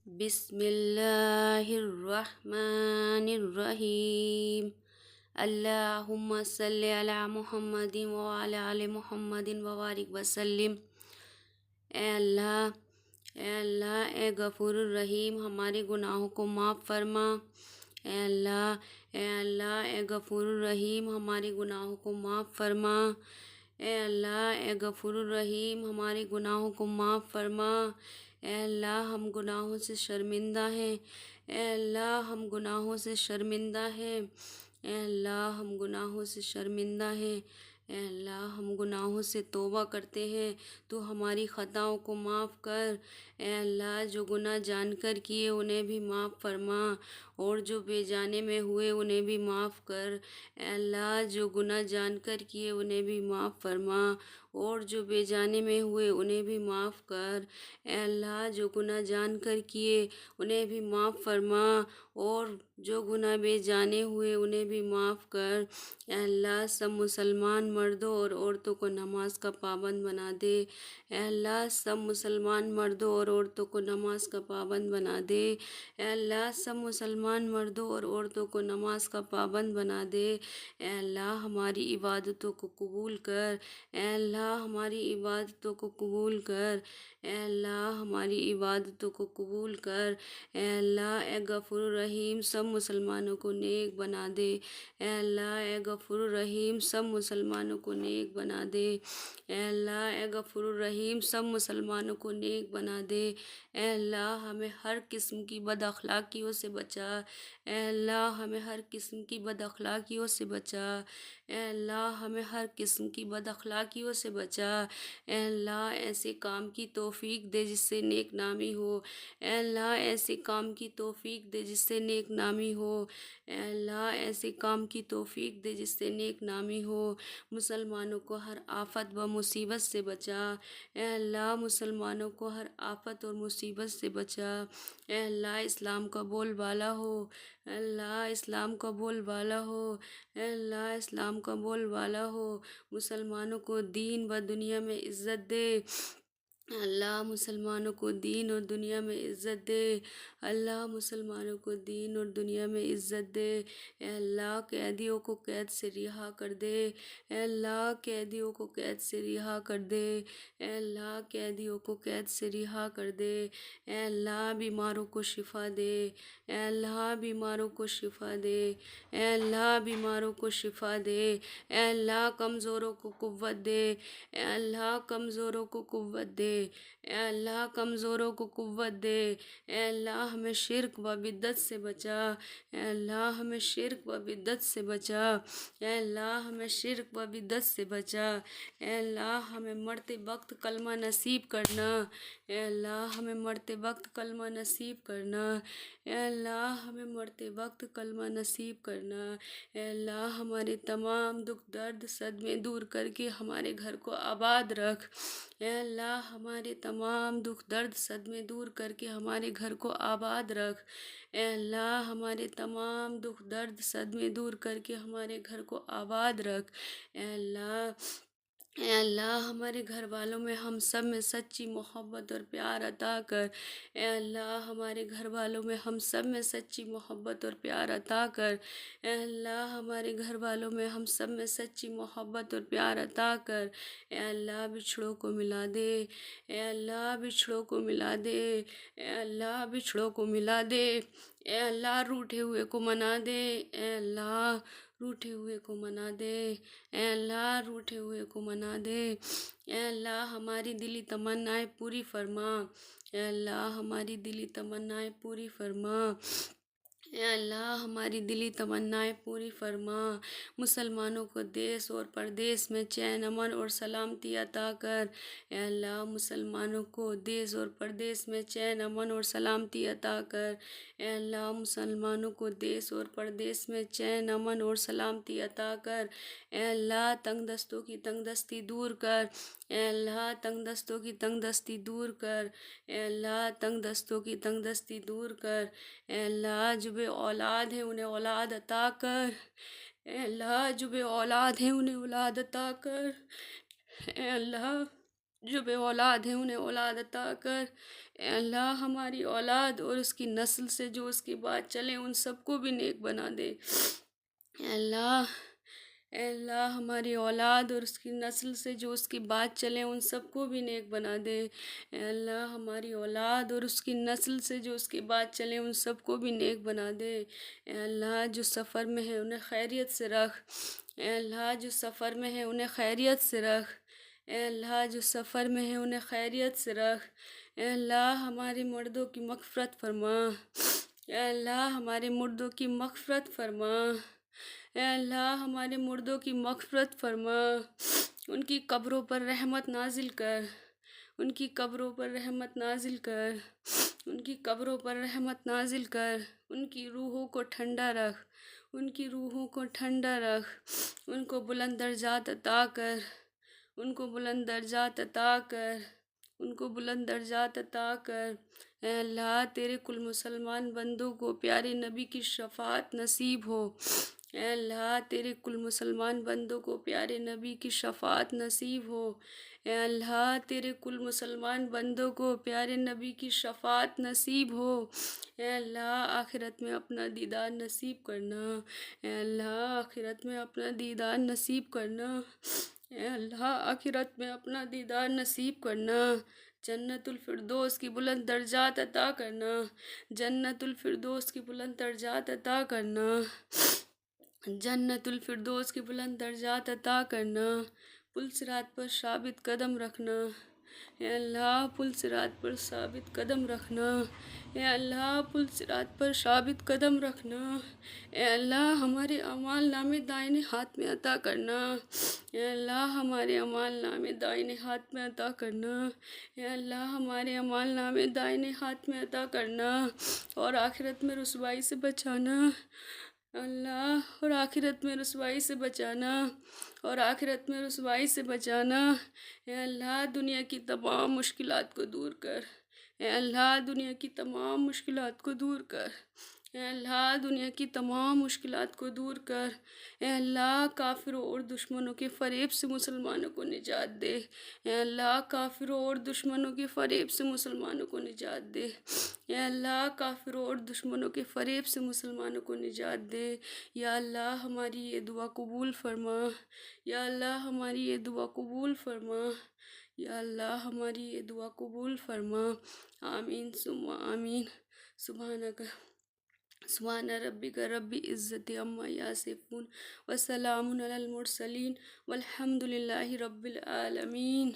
بسم اللہ الرحمن الرحیم۔ اللہم صلی علی محمد وعلی آل محمد وبارک وسلم۔ اے اللہ، اے غفور الرحیم، ہمارے گناہوں کو معاف فرما۔ اے اللہ، اے غفور الرحیم، ہمارے گناہوں کو معاف فرما۔ اے اللہ، اے غفور الرحیم، ہمارے گناہوں کو معاف فرما۔ اے اللہ، ہم گناہوں سے شرمندہ ہیں۔ اے اللہ، ہم گناہوں سے شرمندہ ہیں۔ اے اللہ، ہم گناہوں سے شرمندہ ہیں۔ اے اللہ، ہم گناہوں سے توبہ کرتے ہیں، تو ہماری خطاؤں کو معاف کر۔ اے اللہ، جو گناہ جان کر کیے انہیں بھی معاف فرما، اور جو بے جانے میں ہوئے انہیں بھی معاف کر۔ اے اللہ، جو گناہ جان کر کیے انہیں بھی معاف فرما، اور جو بے جانے میں ہوئے انہیں بھی معاف کر۔ اے اللہ، جو گناہ جان کر کیے انہیں بھی معاف فرما، اور جو گناہ بے جانے ہوئے انہیں بھی معاف کر۔ اے اللہ، سب مسلمان مردوں اور عورتوں کو نماز کا پابند بنا دے۔ اے اللہ، سب مسلمان مردوں اور عورتوں کو نماز کا پابند بنا دے۔ اے اللہ، سب مسلمان مردوں اور عورتوں کو نماز کا پابند بنا دے۔ اے اللہ، ہماری عبادتوں کو قبول کر۔ اے اللہ، ہماری عبادتوں کو قبول کر۔ اے اللہ، ہماری عبادتوں کو قبول کر۔ اے اللہ، اے غفور الرحیم، سب مسلمانوں کو نیک بنا دے۔ اے اللہ، اے غفور الرحیم، سب مسلمانوں کو نیک بنا دے۔ اے اللہ، اے غفور الرحیم، سب مسلمانوں کو نیک بنا دے۔ اے اللہ، ہمیں ہر قسم کی بد اخلاقیوں سے بچا۔ اے اللہ، ہمیں ہر قسم کی بد اخلاقیوں سے بچا۔ اے اللہ، ہمیں ہر قسم کی بد اخلاقیوں سے بچا۔ اے اللہ، ایسے کام کی توفیق دے جس سے نیک نامی ہو۔ اے اللہ، ایسے کام کی توفیق دے جس سے نیک نامی ہو۔ اے اللہ، ایسے کام کی توفیق دے جس سے نیک نامی ہو۔ مسلمانوں کو ہر آفت و مصیبت سے بچا۔ اے اللہ، مسلمانوں کو ہر آفت اور مصیبت سے بچا۔ اے اللہ، اسلام کا بول بالا ہو۔ اے اللہ، اسلام کا بول بالا ہو۔ اے اللہ، اسلام کا بول بالا ہو۔ مسلمانوں کو دین و دنیا میں عزت دے۔ اللہ، مسلمانوں کو دین اور دنیا میں عزت دے۔ اللہ، مسلمانوں کو دین اور دنیا میں عزت دے۔ اے اللہ، قیدیوں کو قید سے رہا کر دے۔ اے اللہ، قیدیوں کو قید سے رہا کر دے۔ اے اللہ، قیدیوں کو قید سے رہا کر دے۔ اے اللہ، بیماروں کو شفا دے۔ اے اللہ، بیماروں کو شفا دے۔ اے اللہ، بیماروں کو شفا دے۔ اے اللہ، کمزوروں کو قوت دے۔ اے اللہ، کمزوروں کو قوت دے۔ اے اللہ، کمزوروں کو قوت دے۔ اے اللہ، ہمیں شرک و بدعت سے بچا۔ اے اللہ، ہمیں شرک و بدعت سے بچا۔ اے اللہ، ہمیں شرک و بدعت سے بچا۔ اے اللہ، ہمیں مرتے وقت کلمہ نصیب کرنا۔ اے اللہ، ہمیں مرتے وقت کلمہ نصیب کرنا۔ اے اللہ، ہمیں مرتے وقت کلمہ نصیب کرنا۔ اے اللہ، ہمارے تمام دکھ درد صدمے دور کر کے ہمارے گھر کو آباد رکھ۔ اے اللہ، ہمارے تمام دکھ درد صدمے دور کر کے ہمارے گھر کو آباد رکھ۔ اے اللہ، ہمارے تمام دکھ درد صدمے دور کر کے ہمارے گھر کو آباد رکھ۔ اے اللہ، اے اللہ، ہمارے گھر والوں میں ہم سب میں سچی محبت اور پیار عطا کر۔ اے اللہ، ہمارے گھر والوں میں ہم سب میں سچی محبت اور پیار عطا کر۔ اے اللہ، ہمارے گھر والوں میں ہم سب میں سچی محبت اور پیار عطا کر۔ اے اللہ، بچھڑوں کو ملا دے۔ اے اللہ، بچھڑوں کو ملا دے۔ اے اللہ، بچھڑوں کو ملا دے۔ اے اللہ، روٹھے ہوئے کو منا دے۔ اے اللہ، روٹھے ہوئے کو منا دے۔ اے اللہ، روٹھے ہوئے کو منا دے۔ اے اللہ، ہماری دلی تمنائیں پوری فرما۔ اے اللہ، ہماری دلی تمنائیں پوری فرما۔ اے اللہ، ہماری دلی تمنائیں پوری فرما۔ مسلمانوں کو دیس اور پردیس میں چین، امن اور سلامتی عطا کر۔ اے اللہ، مسلمانوں کو دیس اور پردیس میں چین، امن اور سلامتی عطا کر۔ اے اللہ، مسلمانوں کو دیس اور پردیس میں چین، امن اور سلامتی عطا کر۔ اے اللہ، تنگ دستوں کی تنگ دستی دور کر۔ اے اللہ، تنگ دستوں کی تنگ دستی دور کر۔ اے اللہ، تنگ دستوں کی تنگ دستی دور کر۔ اے اللہ، جو بے اولاد ہیں انہیں اولاد عطا کر۔ اے اللہ، جو بے اولاد ہیں انہیں اولاد عطا کر۔ اے اللہ، جو بے اولاد ہیں انہیں اولاد عطا کر۔ اے اللہ ہماری اولاد اور اس کی نسل سے جو اس کی بات چلے ان سب کو بھی نیک بنا دے۔ اے اللہ، اے اللہ ہماری اولاد اور اس کی نسل سے جو اس کی بات چلے ان سب کو بھی نیک بنا دے۔ اے اللہ ہماری اولاد اور اس کی نسل سے جو اس کی بات چلے ان سب کو بھی نیک بنا دے۔ اے اللہ جو سفر میں ہے انہیں خیریت سے رکھ۔ اے اللہ جو سفر میں ہے انہیں خیریت سے رکھ۔ اے اللہ جو سفر میں ہے انہیں خیریت سے رکھ۔ اے اللہ ہمارے مردوں کی مغفرت فرما۔ اے اللہ ہمارے مردوں کی مغفرت فرما۔ اے اللہ ہمارے مردوں کی مغفرت فرما۔ ان کی قبروں پر رحمت نازل کر۔ ان کی قبروں پر رحمت نازل کر۔ ان کی قبروں پر رحمت نازل کر۔ ان کی روحوں کو ٹھنڈا رکھ۔ ان کی روحوں کو ٹھنڈا رکھ۔ ان کو بلند درجات عطا کر۔ ان کو بلند درجات عطا کر۔ ان کو بلند درجات عطا کر۔ اے اللہ تیرے کل مسلمان بندوں کو پیارے نبی کی شفاعت نصیب ہو۔ اے اللہ تیرے کل مسلمان بندوں کو پیارے نبی کی شفاعت نصیب ہو۔ اے اللہ تیرے کل مسلمان بندوں کو پیارے نبی کی شفاعت نصیب ہو۔ اے اللہ آخرت میں اپنا دیدار نصیب کرنا۔ اے اللہ آخرت میں اپنا دیدار نصیب کرنا۔ اے اللہ آخرت میں اپنا دیدار نصیب کرنا۔ جنت الفردوس کی بلند درجات عطا کرنا۔ جنت الفردوس کی بلند درجات عطا کرنا۔ جنت الفردوس کی بلند درجات عطا کرنا۔ پل صراط پر ثابت قدم رکھنا۔ اے اللہ پل صراط پر ثابت قدم رکھنا۔ اے اللہ پل صراط پر ثابت قدم رکھنا۔ اے اللہ ہمارے اعمال نامے دائیں ہاتھ میں عطا کرنا۔ اے اللہ ہمارے اعمال نامے دائیں ہاتھ میں عطا کرنا۔ اے اللہ ہمارے اعمال نامے دائیں ہاتھ میں عطا کرنا اور آخرت میں رسوائی سے بچانا۔ اللہ اور آخرت میں رسوائی سے بچانا اور آخرت میں رسوائی سے بچانا۔ اے اللہ دنیا کی تمام مشکلات کو دور کر۔ اے اللہ دنیا کی تمام مشکلات کو دور کر۔ اے اللہ دنیا کی تمام مشکلات کو دور کر۔ اے اللہ کافروں اور دشمنوں کے فریب سے مسلمانوں کو نجات دے۔ اے اللہ کافروں اور دشمنوں کے فریب سے مسلمانوں کو نجات دے۔ اے اللہ کافروں اور دشمنوں کے فریب سے مسلمانوں کو نجات دے۔ یا اللہ ہماری یہ دعا قبول فرما۔ یا اللہ ہماری یہ دعا قبول فرما۔ یا اللہ ہماری یہ دعا قبول فرما۔ آمین ثم آمین۔ سبحان ربک رب العزت عما یصفون وسلام علی المرسلین والحمد للہ رب العالمین۔